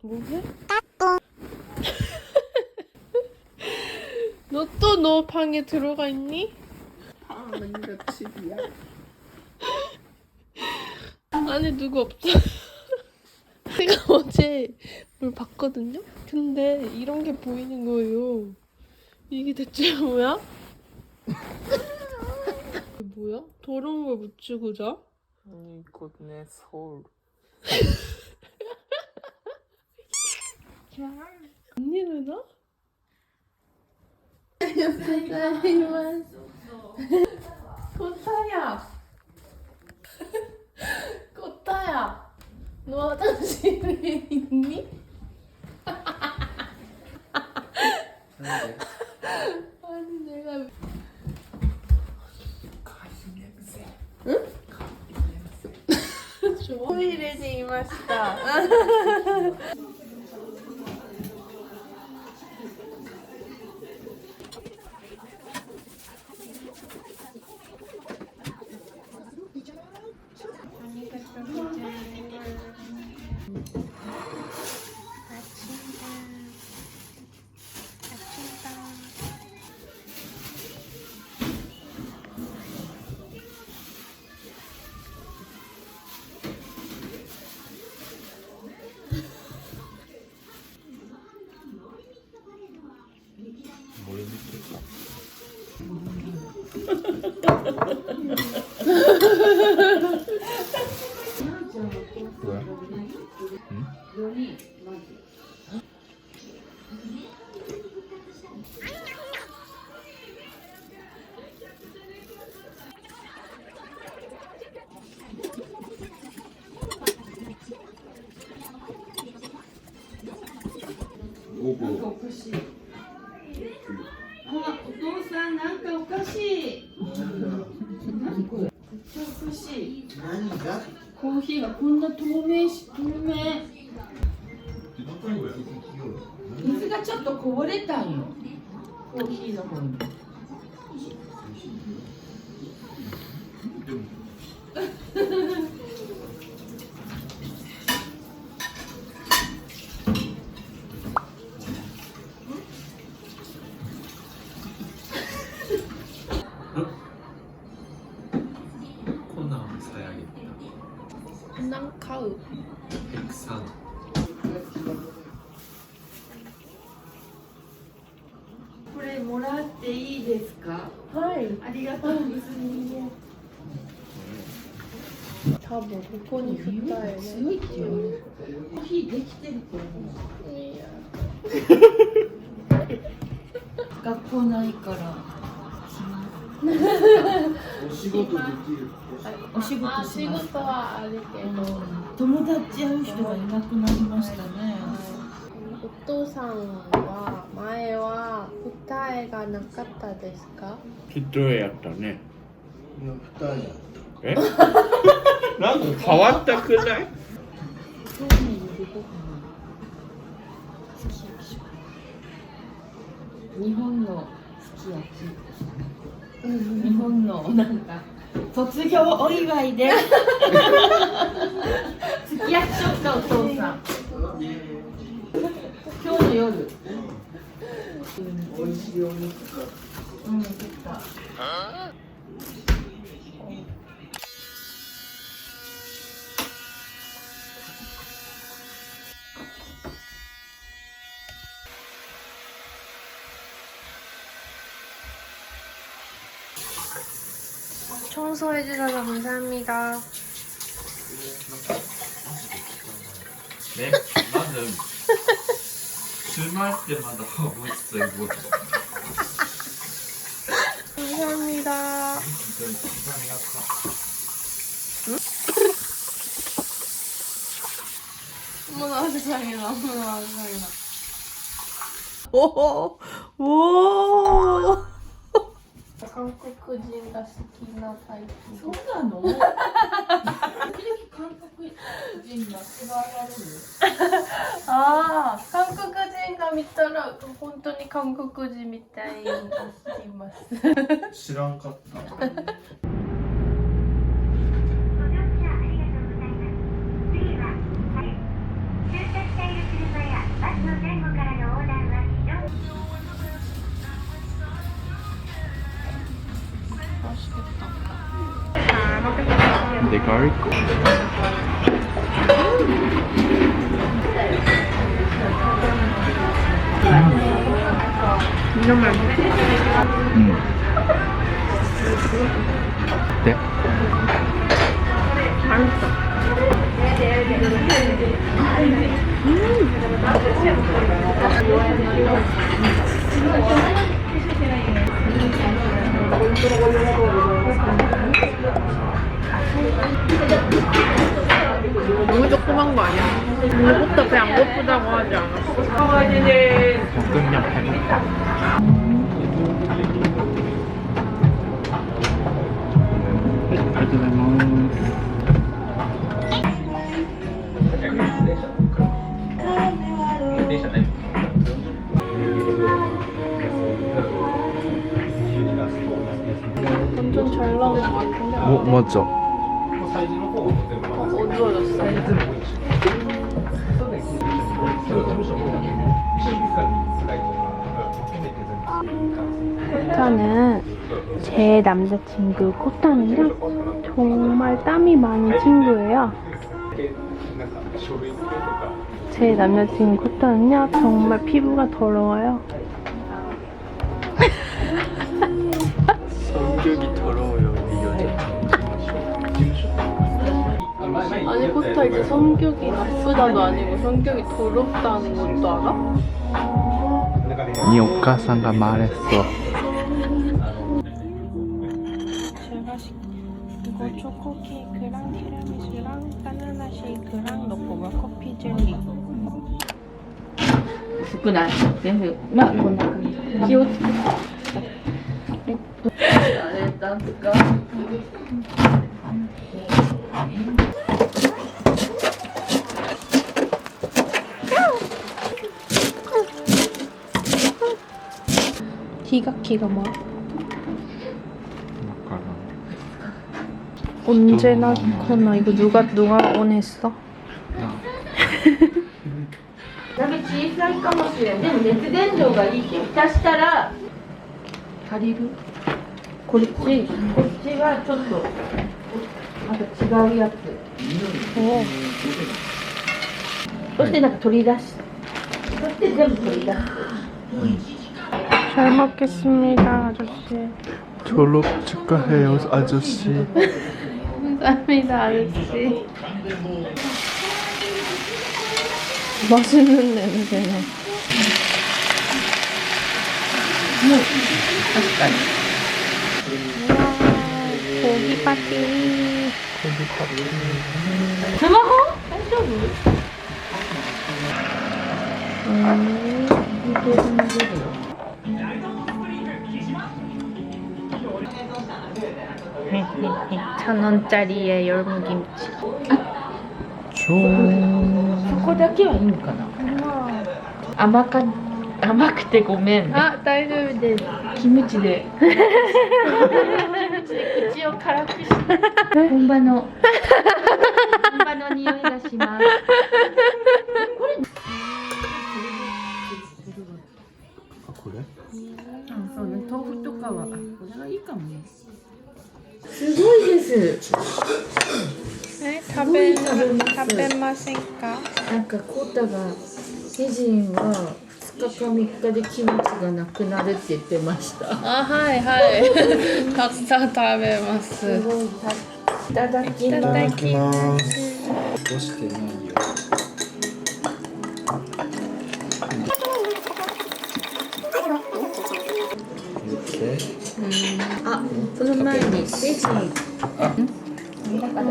뭐해? 너 또 너 방에 들어가 있니? 방은 몇 집이야? 안에 누구 없어. 제가 어제 뭘 봤거든요? 근데 이런 게 보이는 거예요. 이게 대체 뭐야? 이게 뭐야? 더러운 걸 묻히고 자? 아니 이거 내 서울. 언니는 나? 꽃타야. 꽃타야. 너 화장실에 있니? 아니 내가 가시 냄새. 응? 가시 냄새. 좋아. 토이레지 이마시다. 뭘 믿을까? 뭐야? 응? 오고. おかしい。あ、お父さんなんかおかしい。何これ。めっちゃおかしい。何が？コーヒーがこんな透明透明。水がちょっとこぼれたんよ。コーヒーの方に。コナンをさやげた。 난 가우. 백산. これもらっていいですか。 하이. ありがとうございます。 다 먹을 거니 強 그따에. いって言われる。コーヒーできてると思う。 이야. 学校ないから。お仕事できる。お仕 아 事します。 시부터와 알게도. 友達会う人がいなくなりましたね。 오토상와 마에와 후타에가 나카타 ですか? 一重やったね。二重やっえ？なんか変わったくない？そうめんにどこかな。すき焼き日本のすき焼き。日本のなんか卒業お祝いで。すき焼きしよったお父さん。今日の夜。美味しいお肉か。うん、作った。청소해주셔서 감사합니다. 네? 나는 술 마실 때마다 하고 있어요. 뭐. 감사합니다. 진짜 기분이 아파. 어머나 세상에나 어머나 세상에나. 오, 오. 한국人が好きなタイプ。そうなの？時々韓国人が縛られる。 아, 한국人が見たら本当に韓国人みたいにしています。知らんかった。ご乗車ありがとうございます。次は、はい、駐車している車 the garlic. 이런 말 네. 맛있어. 너무 조그만 거 아니야? 이것도 배 안 고프다고 하지 않았어? 볶음면 배고파. 완전 잘 나온 것 같은데. 맞죠? 어두워졌어. 코타는 제 남자친구 코타는요 정말 땀이 많은 친구예요. 제 남자친구 코타는요 정말 피부가 더러워요. 성격이 더러워요, 이 여자. 아니 코타 이제 성격이 나쁘다도 아니고 성격이 더럽다는 것도 알아? 네 오카상가 말했어. 제가 이거 초코 케이크랑 티라미수랑 바나나 쉐이크랑 너꼬마 커피 젤리. 少ない全部まあこんな感じ気をつけてあれなんですか 기가키가 뭐야? 언제나 코나 이거 누가 원했어? ダメ小さいかもしれんでも熱伝導がいいって蓋したら足りるこっちはちょっとまた違うやつ 오. そしてなんか取り出しそして全部取り出す 잘 먹겠습니다, 아저씨. 졸업 축하해요, 아저씨. 감사합니다, 아저씨. 맛있는 냄새네. 確かに 우와, 고기 파티. スマホ大丈夫いけるの出るよ 1,000원짜리의 열무김치. そこだけはいいのかな甘くてごめん 아, 大丈夫です. キムチで口を辛くして本場の匂いがしますこれそうね豆腐とかはこれはいいかもねすごいです 네, 食べませんか?なんかコータが主人は2日か3日でキムチがなくなるって言ってました 아, 하이, 하이. 각자 食べます.すごいいただきいたますだきます. 押してないよ。あ、その前に主人だから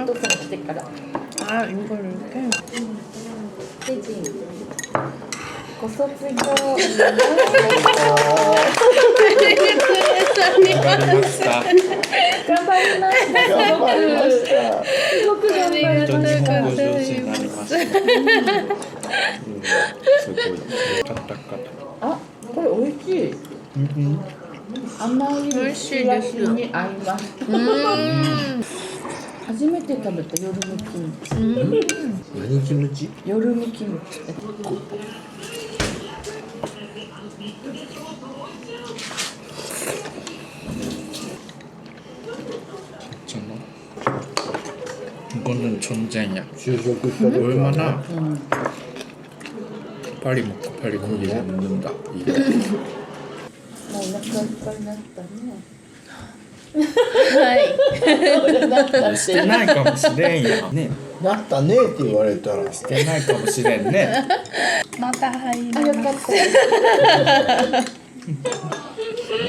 お父さん来てから 아, 이걸 이렇게? 主人ご卒業頑張りましたすごく頑張りました日本語上手になりました。すごい。カタカタ。あ、これ美味しい甘い美味しいです焼きに合います初めて食べた夜向きムチ何キムチ？夜向きムチちゃんの。 이거는 전쟁이야. 就職した時は 얼마나 うん 빨리 먹고 빨리 거기서 먹는다. 이게 もうお腹いっぱいになったね。はいしてないかもしれんやね。なったねって言われたらしてないかもしれんね。また入りあ、よかった。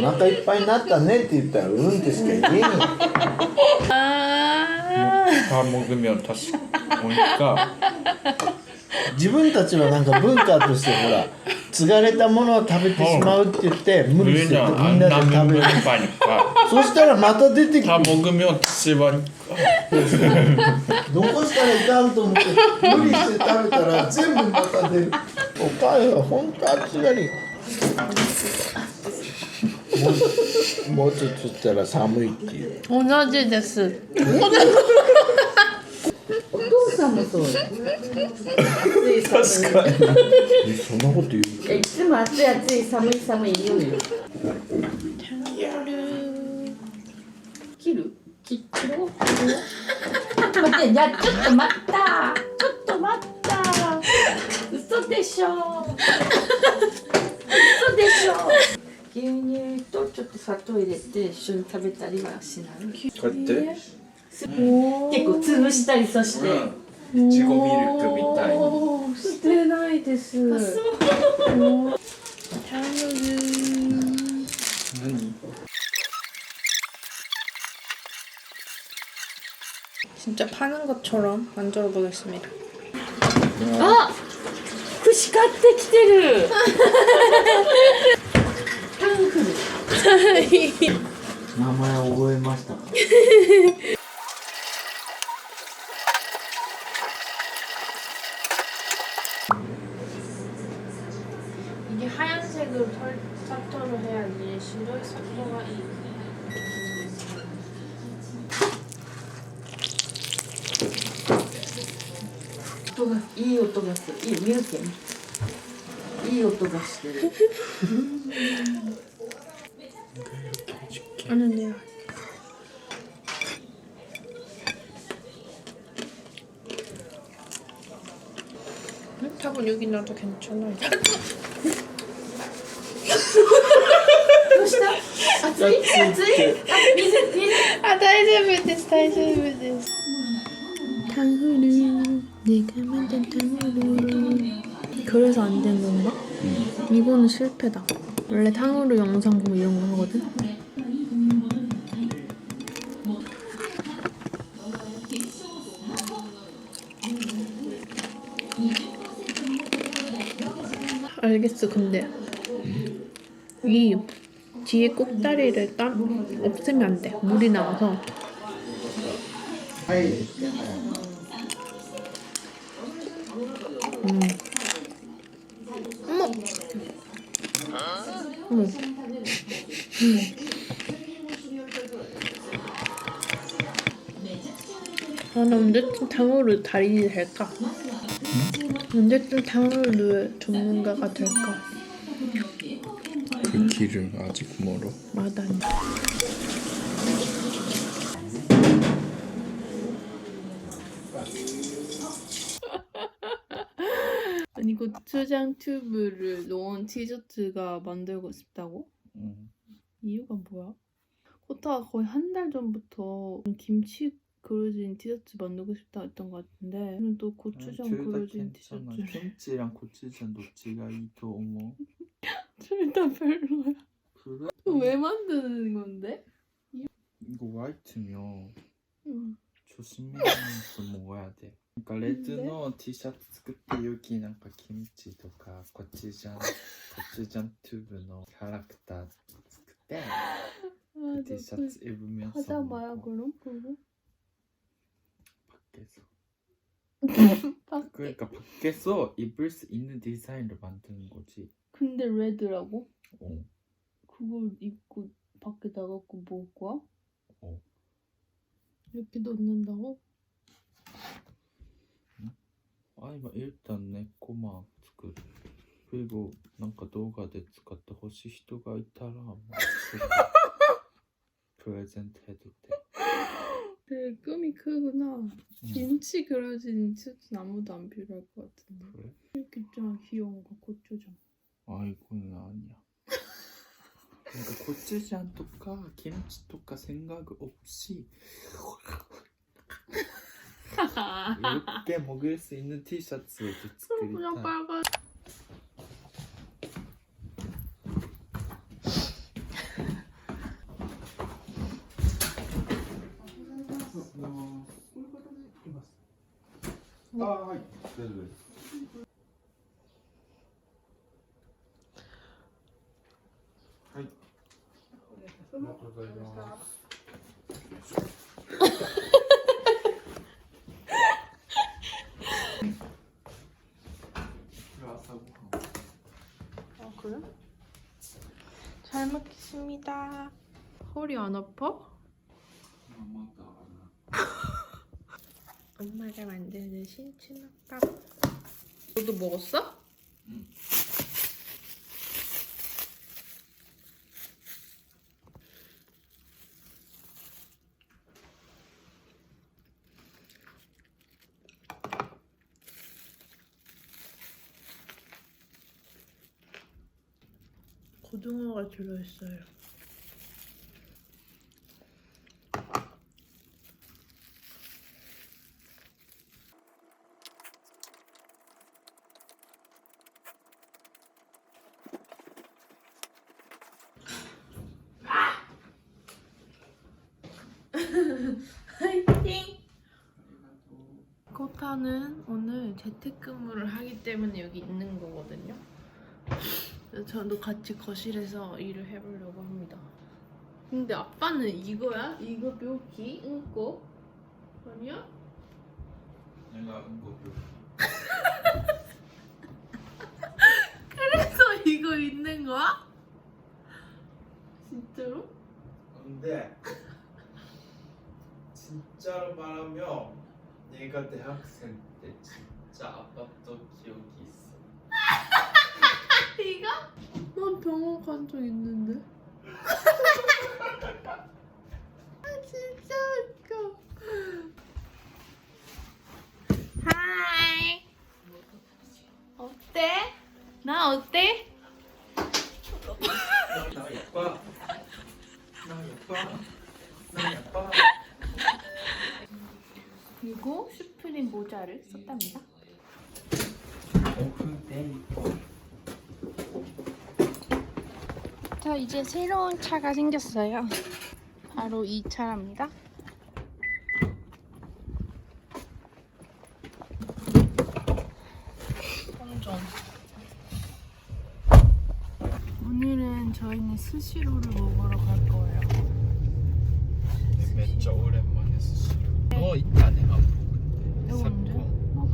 お腹いっぱいになったねって言ったらうんってしか言えんよ 아 다 먹으면 다시 오니까 自分たちのなんか文化としてほら継がれたものを食べてしまうって言って無理して 우리는 みんなで 안 食べ 남는 る 거니까 そしたらまた出てきて 다 먹으면 다시 와니까 残したらいかんと思って無理して食べたら全部また出るお母さん本当あっちがりもうちょっとしたら寒いっていう 同じです お父さんもそうよ。暑い寒い。そんなこと言ういやいつも暑い暑い寒い寒い言うよ。切る？切ろう。待って、じゃあちょっと待った。ちょっと待った。嘘でしょ。嘘でしょ。牛乳とちょっと砂糖入れて一緒に食べたりはしない？ 그때 結構潰したりそして。 이치고 밀크 みたいにおーしてないですおー何 진짜 파는 것처럼 만들어 보겠습니다. 아! 串買ってきてるタンフル名前覚えましたか 이게 하얀색으로 사토를 해야지 실로이 사토가 이音がいい音がする。いい見るけん。いい音がしてる。 아는데요. 답은 여기 놔도 괜찮아요. どうした？熱い？熱い？あ、水。 아, 大丈夫です. 탕후루, 내가 만든 탕후루. 그래서 안 된 건가? 이거는 실패다. 원래 탕후루 영상 보면 이런 거 하거든? 알겠어, 근데 이 뒤에 꼭다리를 없애면 안 돼. 물이 나와서. はい 어머. 어머. 나 언제쯤 탕후루 달인이 될까? 언제쯤 탕후루 전문가가 될까? 그 길은 아직 멀어. 마다니. 아니 고추장 튜브를 넣은 디저트가 만들고 싶다고? 이유가 뭐야? 코타가 거의 한 달 전부터 김치 그려진 디저트 만들고 싶다 했던 것 같은데 오늘 또 고추장 그려진 디저트를 김치랑 고추장 놓치가 이도 어머. 둘 다 별로야. 그래? 왜 만드는 건데? 이거 화이트면 응. 조심해서 먹어야 돼. 그러니까 레드노 티셔츠 作って여기 なんか 김치 とか 고추장 튜브の 캐릭터 作って 아, 티셔츠 입으면서 하자 마야 먹어. 그럼 그거? 밖에서. 밖에? 그러니까 밖에서 입을 수 있는 디자인을 만드는 거지. 근데 레드라고? 어. 그걸 입고 밖에 나가고 먹을 거야? 어. 이렇게 넣는다고? 아니 일단 내 거만 作る. 그리고 なんか動画で使ってほしい人がいたらプレゼント해도 돼. 되게 꿈이 크구나. 김치 그려진 티셔츠는 아무도 안 필요할 것 같은데. 그래? 이렇게 있잖아, 귀여운 거, 고추장. 아 이거는 아니야. 그러니까 고추장 とか 김치 とか 생각 없이 이렇게 먹을 수 있는 티셔츠를 그냥 作りたい. 빨간. 아, はい、大丈夫です。はい。ありがとうございます。朝ごはん。 아 그래? 잘 먹겠습니다. 허리 안 아파? 마마가 엄마가 만드는 신치맛밥. 너도 먹었어? 응. 고등어가 들어있어요. 화이팅! 코타는 오늘 재택근무를 하기 때문에 여기 있는 거거든요. 그래서 저도 같이 거실에서 일을 해보려고 합니다. 근데 아빠는 이거야? 이거 묘기? 응꼬? 아니야? 내가 응고 그래서 이거 있는 거야? 진짜로? 근데 진짜로 말하면 내가 대학생 때 진짜 아팠던 기억이 있어. 이거? 난 병원 간 적 있는데. 아 진짜 웃겨. 하이. 어때? 나 어때? 나 예뻐. 나 예뻐. 나 예뻐. 그리고 슈프림 모자를 썼답니다. 자, 이제 새로운 차가 생겼어요. 바로 이 차랍니다. 완전. 오늘은 저희는 스시로를 먹으러 갈 거예요. 진짜 오랜만에 스시로. 있다 내가 내가 언제?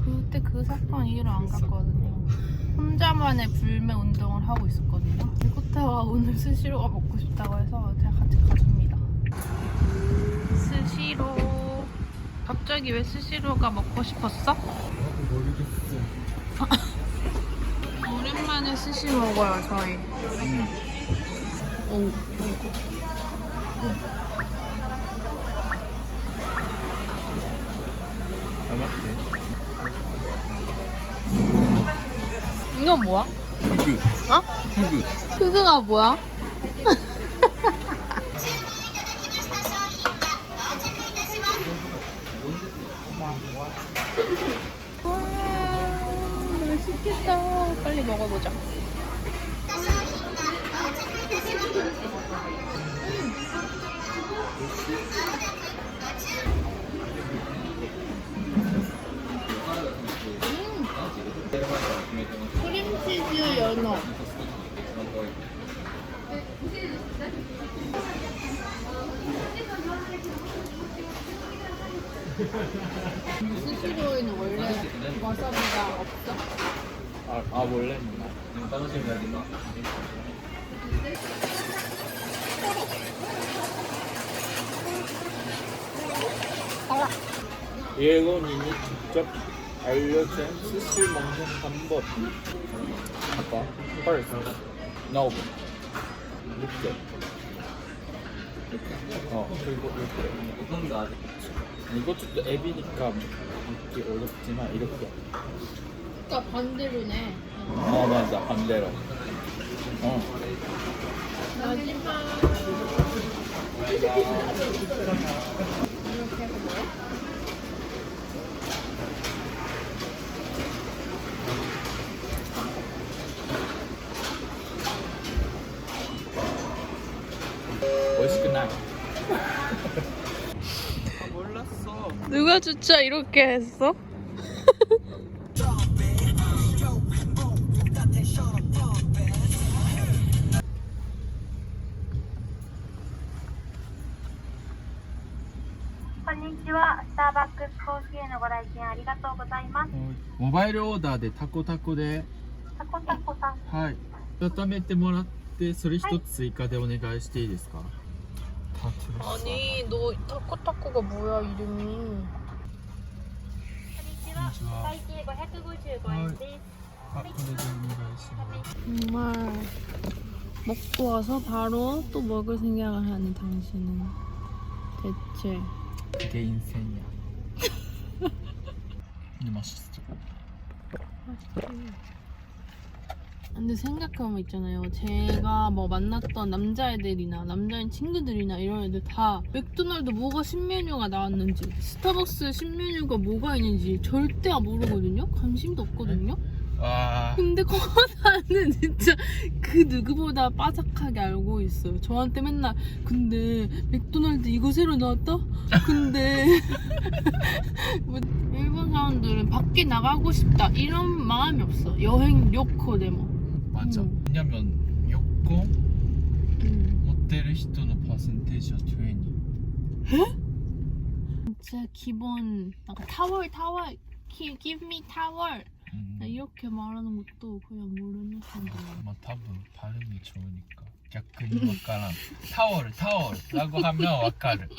그때 그 사건 이후로 안 갔거든요. 혼자만의 불매 운동을 하고 있었거든요. 코타가 오늘 스시로가 먹고 싶다고 해서 제가 같이 가줍니다. 스시로. 갑자기 왜 스시로가 먹고 싶었어? 나도 모르겠어. 오랜만에 스시 먹어요 저희. 오. 잘 맞지? 이건 뭐야? 후그. 어? 후그. 후그가 뭐야? 와, 맛있겠다. 빨리 먹어보자. 크림치즈 연어. 스시로에는 원래 와사비가 없어? 아 원래는 예건이니 직접 알려준 스시 먹는 방법. 아빠 헐 나오고 이렇게 그리고 이렇게 이거 좀 에비니까 먹기 어렵지만 이렇게. 그러니까 반대로네. 맞아 반대로. 마지막. 이렇게 해서 뭐야? 멋있구나. 몰랐어. 누가 주차 이렇게 했어?スターバックスコーヒーへのご来店ありがとうございます。モバイルオーダーでタコタコで、タコタコさん、はい。温めてもらってそれ一つ追加でお願いしていいですか？ 아니 너 타코타코가 뭐야 이름이. こんにちは。会計555円です。 아, 그래 좀 오네가이시마스. 정말 먹고 와서 바로 또 먹을 생각을 하는 당신은 대체. 그게 인생이야. 근데 맛있어. 근데 생각해보면 있잖아요. 제가 뭐 만났던 남자애들이나 남자인 친구들이나 이런 애들 다 맥도날드 뭐가 신메뉴가 나왔는지 스타벅스 신메뉴가 뭐가 있는지 절대 모르거든요. 관심도 없거든요. 와. 근데 코다는 진짜 그 누구보다 빠삭하게 알고 있어요. 저한테 맨날 근데 맥도날드 이거 새로 나왔다? 근데 뭐 일본 사람들은 밖에 나가고 싶다 이런 마음이 없어. 여행 요코 데모. 맞아. 왜냐면 요코 持ってる人のパーセンテージは20. 진짜 기본 약간 타월 give me 타월 이렇게 말하는 것도 그냥 모르는 사람들이야. 뭐 답은 발음이 좋으니까. 逆にわからん. 타월라고 하면 わかる.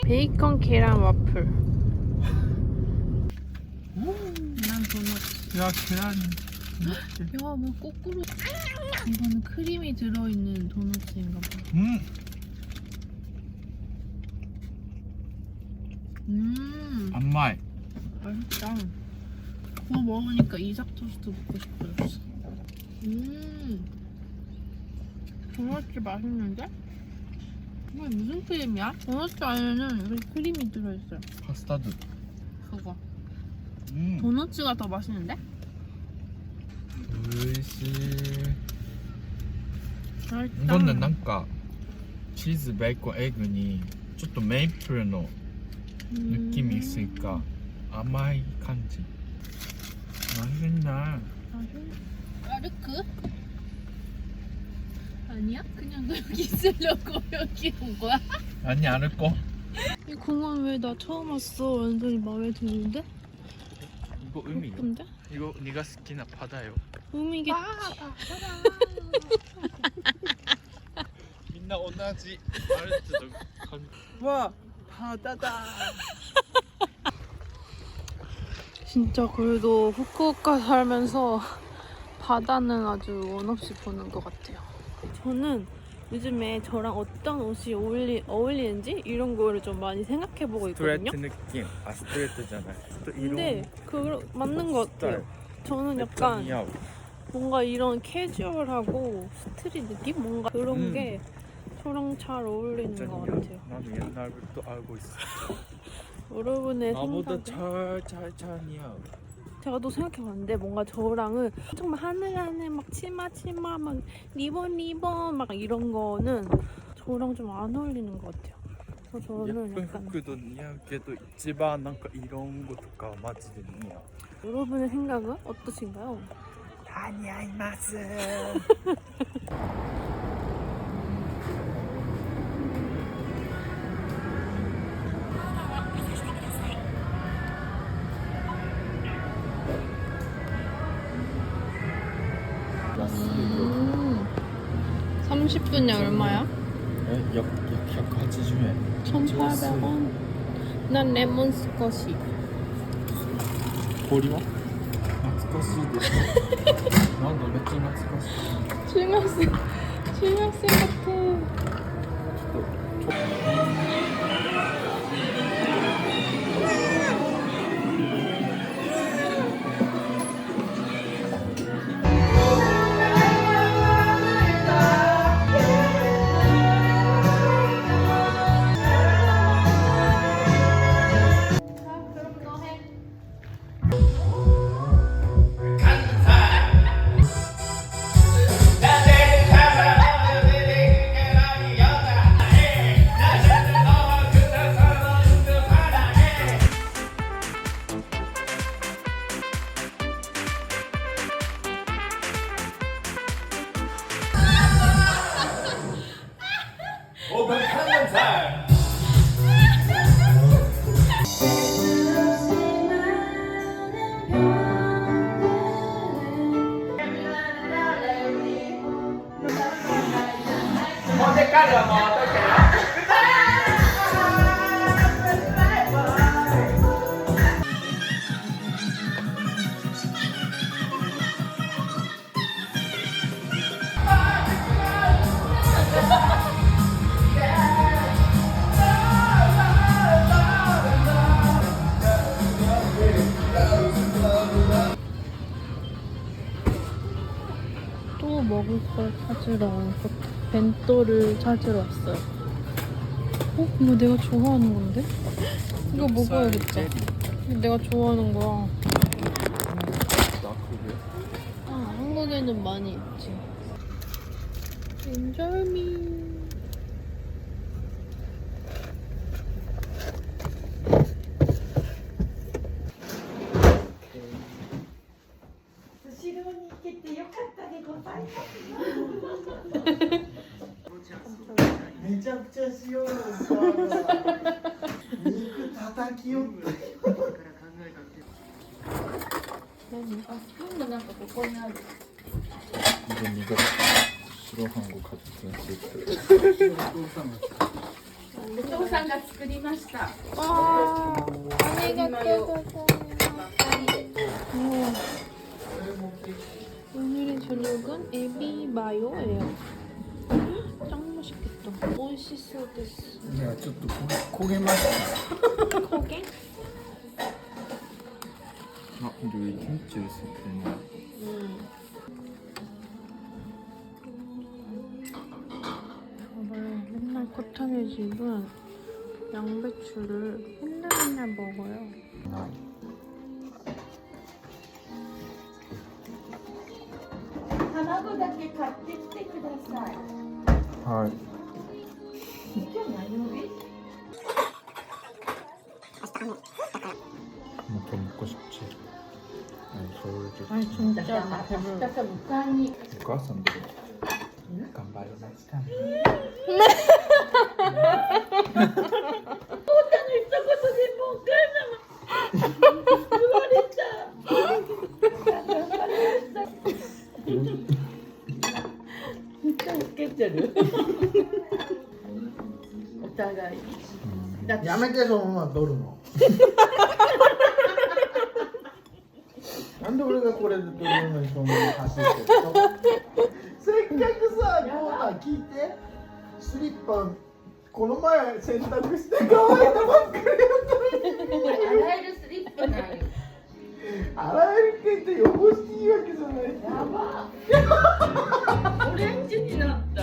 베이컨 계란 와플. 난 도넛. 야, 계란. 야, 뭐 거꾸로. 이거는 크림이 들어있는 도넛인가 봐. 안마이. 맛있다. 그거 먹으니까 이삭 토스트 먹고 싶어졌어. 도넛이 맛있는데? 이게 무슨 크림이야? 도넛 안에는 이렇게 크림이 들어있어요. 카스타드. 그거. 도넛가 더 맛있는데? おいしい. 맛있다. 이거는 뭔가 치즈, 베이컨, 에그に ちょっとメイプルの 느낌이 있으니까 甘い感じ. 맛있네. 아르크? 아니야? 그냥 너 여기 있으려고 여기 온 거야? 아니 않을 거. 이 공원 왜 나 처음 왔어? 완전히 마음에 드는데? 이거 의미요. 예쁜데? 이거 네가 好きな 바다요. 의미겠지. みんな同じある程度. 와, 바다다. 진짜 그래도 후쿠오카 살면서 바다는 아주 원 없이 보는 것 같아요. 저는 요즘에 저랑 어떤 옷이 어울리는지 이런 거를 좀 많이 생각해보고 있거든요. 스트레이트 느낌. 아, 스트레이트잖아요. 근데 그 맞는 것 같아요. 저는 약간 뭔가 이런 캐주얼하고 스트릿 느낌? 뭔가 그런 게 저랑 잘 어울리는 것 같아요. 나도 옛날부터 알고 있어. 여러분의 나보다 생각은? 잘 니아오. 제가 또 생각해봤는데 뭔가 저랑은 정말 하늘 안에 막 치마 막 리본 막 이런 거는 저랑 좀 안 어울리는 것 같아요. 그래서 저는 약간 服と似合うけど一番なんか色んごとかマジで似合う. 여러분의 생각은 어떠신가요? 다似合います. 음, 30분이 얼마야? 약 180엔. 1,800원. 난 레몬 스쿼시. 氷は懐かしいですなんだめっちゃ懐かしい 중학생 같아. 또 먹을 걸 찾으러 벤또를 찾으러 왔어요. 이거 내가 좋아하는 건데? 이거 먹어야겠다. 이거 내가 좋아하는 거야. 나 그게 한국에는 많이 있지. 인절미.めちゃくちゃ塩のさ肉叩きよってなんかここにある。 이제 네가 싫어한 거 가지고 있을 お父さんが作りました。 오늘의 저녁은 에비 마요예요. 짱 맛있겠다. 맛있어 됐어. いやちょっと焦げましたね 고개? 아, 우리 김치 있을 때는 저를 맨날 코탕의 집은 양배추를 맨날 먹어요. 卵だけ買ってきてください。 아, 今日何曜日？ 뭐 더 먹고 싶지. 아니, 서울 좀. 아 진짜. 아까 무관이. お母さんで頑張りましたね。めっちゃ老けてる。お互い。だってやめてそのまま取るのなんで俺がこれで取るのにそんなに走ってるのせっかくさコーナー聞いてスリッパこの前洗濯して乾いたばっかりやったのに洗えるスリッパないよ。洗えるけって汚していいわけじゃないやば。オレンジになった。